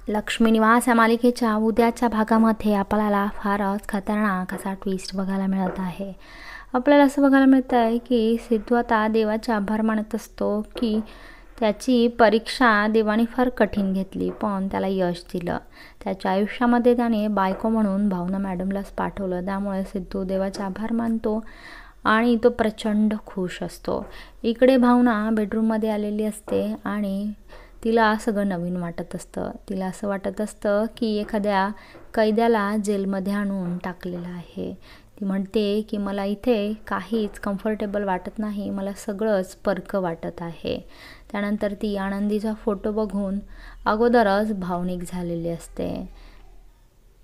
लक्ष्मी निवास या मालिकेच्या उद्याच्या भागामध्ये आपल्याला फारच खतरनाक असा ट्विस्ट बघायला मिळत आहे. आपल्याला असं बघायला मिळतं आहे की सिद्धू आता देवाचे आभार मानत असतो की त्याची परीक्षा देवाने फार कठीण घेतली पण त्याला यश दिलं. त्याच्या आयुष्यामध्ये त्याने बायको म्हणून भावना मॅडमलाच पाठवलं. त्यामुळे सिद्धू देवाचे आभार मानतो आणि तो प्रचंड खुश असतो. इकडे भावना बेडरूममध्ये आलेली असते आणि तिला सगळं नवीन वाटत असतं. तिला असं वाटत असतं की एखाद्या कैद्याला जेलमध्ये आणून टाकलेलं आहे. ती म्हणते की मला इथे काहीच कम्फर्टेबल वाटत नाही, मला सगळंच परकं वाटत आहे. त्यानंतर ती आनंदीचा फोटो बघून अगोदरच भावनिक झालेली असते.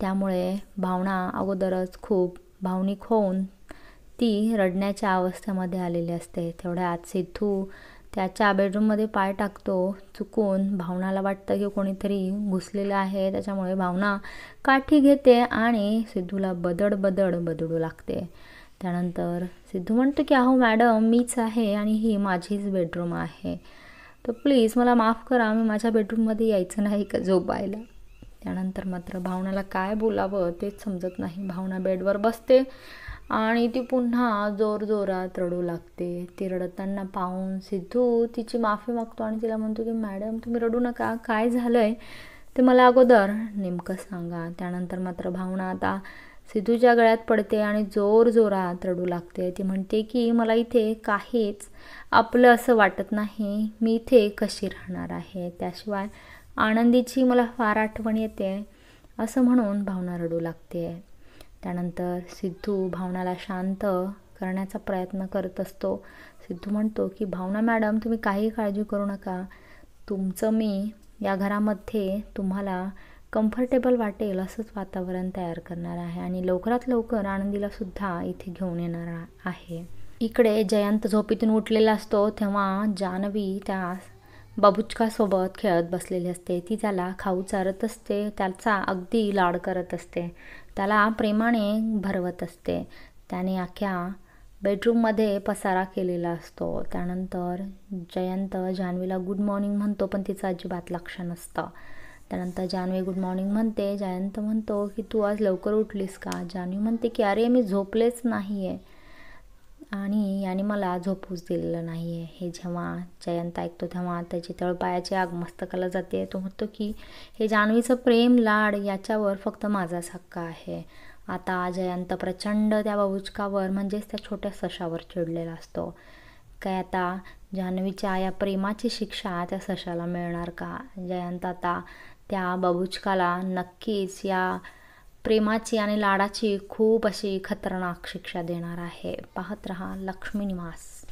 त्यामुळे भावना अगोदरच खूप भावनिक होऊन ती रडण्याच्या अवस्थेमध्ये आलेली असते. तेवढ्यात सिद्धू त्याच्या बेडरूममध्ये पाय टाकतो. चुकून भावनाला वाटतं की कोणीतरी घुसलेलं आहे. त्याच्यामुळे भावना काठी घेते आणि सिद्धूला बदडू लागते. त्यानंतर सिद्धू म्हणतो की अहो मॅडम, मीच आहे आणि ही माझीच बेडरूम आहे, तर प्लीज मला माफ करा, मी माझ्या बेडरूममध्ये यायचं नाही का झोपायला. त्यानंतर मात्र भावनाला काय बोलावं तेच समजत नाही. भावना बेडवर बसते आणि ती पुन्हा जोरजोरात रडू लागते. ती रडताना पाहून सिद्धू तिची माफी मागतो आणि तिला म्हणतो की मॅडम तुम्ही रडू नका, काय झालं आहे ते मला अगोदर नेमकं सांगा. त्यानंतर मात्र भावना आता सिद्धूच्या गळ्यात पडते आणि जोरजोरात रडू लागते. ती म्हणते की मला इथे काहीच आपलं असं वाटत नाही, मी इथे कशी राहणार आहे, त्याशिवाय आनंदीची मला फार आठवण येते, असं म्हणून भावना रडू लागते. त्यानंतर सिद्धू भावनाला शांत करण्याचा प्रयत्न करत असतो. सिद्धू म्हणतो की भावना मॅडम तुम्ही काही काळजी करू नका, तुमचं मी या घरामध्ये तुम्हाला कम्फर्टेबल वाटेल असंच वातावरण तयार करणार आहे आणि लवकरात लवकर आनंदीला सुद्धा इथे घेऊन येणार आहे. इकडे जयंत झोपेतून उठलेला असतो तेव्हा जान्हवी त्या बबूचकासोबत खेळत बसलेली असते. ती त्याला खाऊ चारत असते, त्याचा अगदी लाड करत असते, त्याला प्रेमाने भरवत असते. त्याने अख्ख्या बेडरूममध्ये पसारा केलेला असतो. त्यानंतर जयंत जान्हवीला गुड मॉर्निंग म्हणतो पण तिचं अजिबात लक्ष नसतं. त्यानंतर जान्हवी गुड मॉर्निंग म्हणते. जयंत म्हणतो की तू आज लवकर उठलीस का. जान्हवी म्हणते की अरे मी झोपलेच नाही आहे आणि याने मला झोपूच दिलेलं नाही आहे. हे जेव्हा जयंत ऐकतो तेव्हा त्याची तळपायाची आग मस्तकाला जाते. तो म्हणतो की हे जान्हवीचं प्रेम लाड याच्यावर फक्त माझाच हक्क आहे. आता जयंत प्रचंड त्या बबूचकावर म्हणजेच त्या छोट्या सशावर चिडलेला असतो. काय आता जान्हवीच्या या प्रेमाची शिक्षा त्या सशाला मिळणार का. जयंत आता त्या बबूचकाला नक्कीच या प्रेमाची आणि लाडाची खूप अशी खतरनाक शिक्षा देणार आहे. पाहत रहा लक्ष्मी निवास.